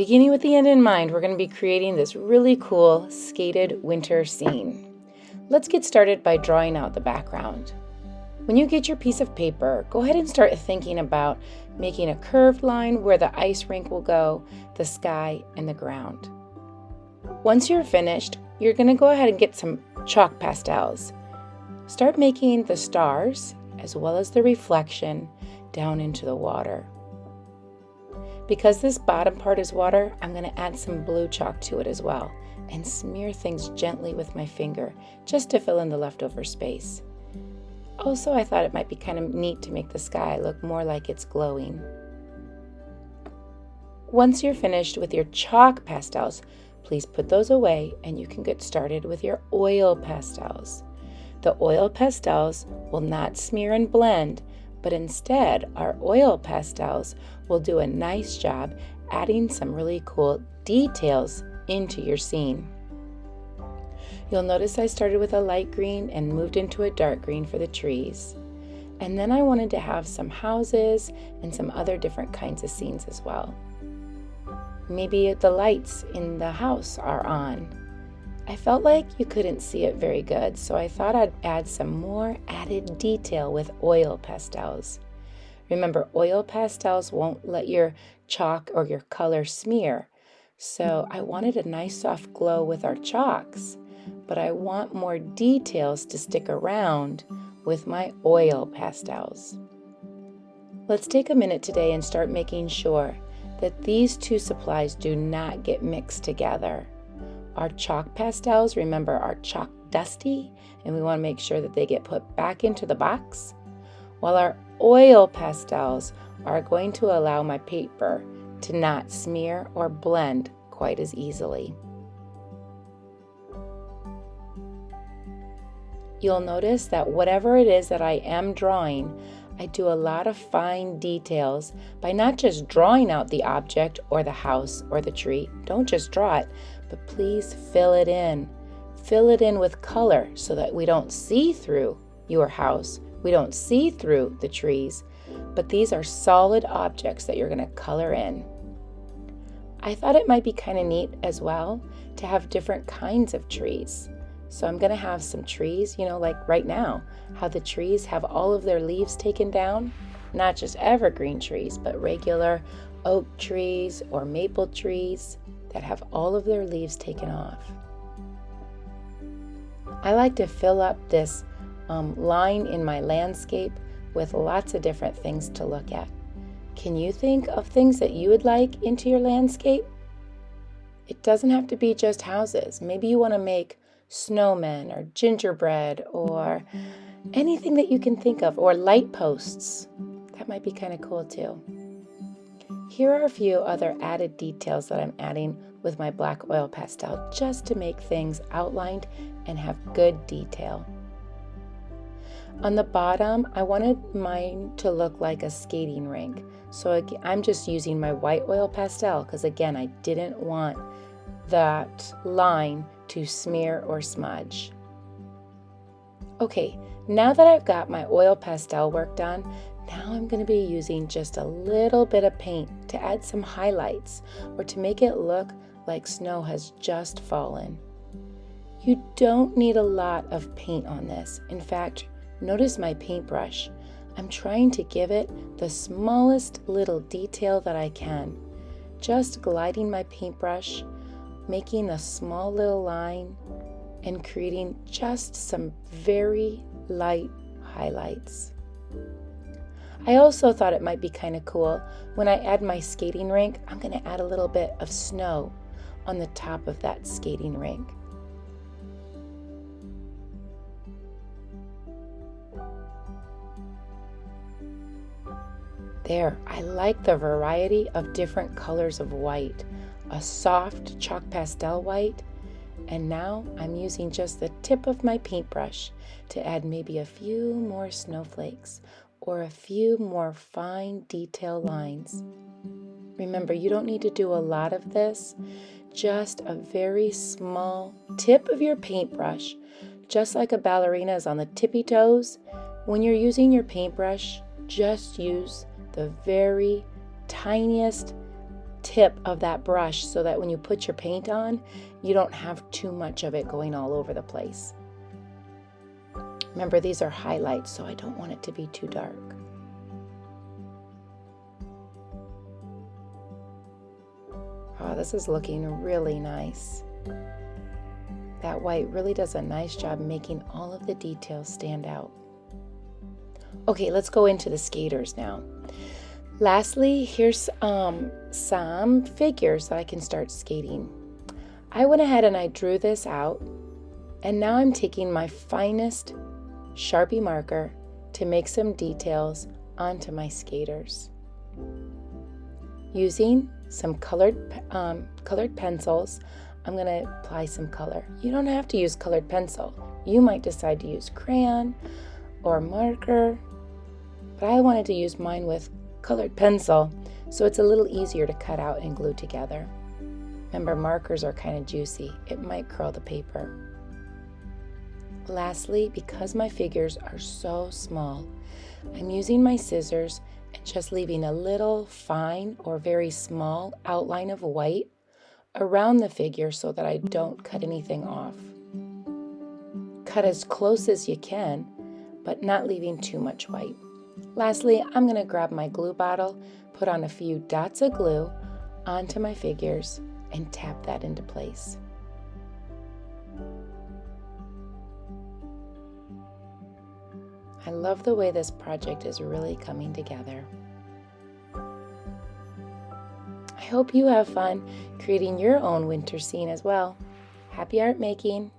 Beginning with the end in mind, we're going to be creating this really cool skated winter scene. Let's get started by drawing out the background. When you get your piece of paper, go ahead and start thinking about making a curved line where the ice rink will go, the sky, and the ground. Once you're finished, you're going to go ahead and get some chalk pastels. Start making the stars as well as the reflection down into the water. Because this bottom part is water, I'm going to add some blue chalk to it as well and smear things gently with my finger just to fill in the leftover space. Also, I thought it might be kind of neat to make the sky look more like it's glowing. Once you're finished with your chalk pastels, please put those away and you can get started with your oil pastels. The oil pastels will not smear and blend, but instead our oil pastels will do a nice job adding some really cool details into your scene. You'll notice I started with a light green and moved into a dark green for the trees. And then I wanted to have some houses and some other different kinds of scenes as well. Maybe the lights in the house are on. I felt like you couldn't see it very good, so I thought I'd add some more added detail with oil pastels. Remember, oil pastels won't let your chalk or your color smear, so I wanted a nice soft glow with our chalks, but I want more details to stick around with my oil pastels. Let's take a minute today and start making sure that these two supplies do not get mixed together. Our chalk pastels, remember, are chalk dusty, and we want to make sure that they get put back into the box, while our oil pastels are going to allow my paper to not smear or blend quite as easily. You'll notice that whatever it is that I am drawing, I do a lot of fine details by not just drawing out the object or the house or the tree. Don't just draw it, but please fill it in. Fill it in with color so that we don't see through your house. We don't see through the trees, but these are solid objects that you're going to color in. I thought it might be kind of neat as well to have different kinds of trees. So I'm going to have some trees, like right now, how the trees have all of their leaves taken down, not just evergreen trees, but regular oak trees or maple trees that have all of their leaves taken off. I like to fill up this line in my landscape with lots of different things to look at. Can you think of things that you would like into your landscape? It doesn't have to be just houses. Maybe you want to make snowmen or gingerbread or anything that you can think of, or light posts. That might be kind of cool too. Here are a few other added details that I'm adding with my black oil pastel just to make things outlined and have good detail. On the bottom, I wanted mine to look like a skating rink. So I'm just using my white oil pastel because again, I didn't want that line to smear or smudge. Okay, now that I've got my oil pastel work done, now I'm going to be using just a little bit of paint to add some highlights or to make it look like snow has just fallen. You don't need a lot of paint on this. In fact, notice my paintbrush. I'm trying to give it the smallest little detail that I can. Just gliding my paintbrush, making a small little line, and creating just some very light highlights. I also thought it might be kind of cool when I add my skating rink, I'm going to add a little bit of snow on the top of that skating rink. There, I like the variety of different colors of white. A soft chalk pastel white, and now I'm using just the tip of my paintbrush to add maybe a few more snowflakes or a few more fine detail lines. Remember, you don't need to do a lot of this, just a very small tip of your paintbrush, just like a ballerina is on the tippy toes. When you're using your paintbrush, just use the very tiniest tip of that brush so that when you put your paint on, you don't have too much of it going all over the place. Remember, these are highlights, so I don't want it to be too dark. Oh, this is looking really nice. That white really does a nice job making all of the details stand out. Okay, let's go into the skaters now. Lastly, here's some figures that I can start skating. I went ahead and I drew this out, and now I'm taking my finest Sharpie marker to make some details onto my skaters. Using some colored pencils, I'm going to apply some color. You don't have to use colored pencil. You might decide to use crayon or marker, but I wanted to use mine with colored pencil, so it's a little easier to cut out and glue together. Remember, markers are kind of juicy. It might curl the paper. Lastly, because my figures are so small, I'm using my scissors and just leaving a little fine or very small outline of white around the figure so that I don't cut anything off. Cut as close as you can, but not leaving too much white. Lastly, I'm going to grab my glue bottle, put on a few dots of glue onto my figures, and tap that into place. I love the way this project is really coming together. I hope you have fun creating your own winter scene as well. Happy art making!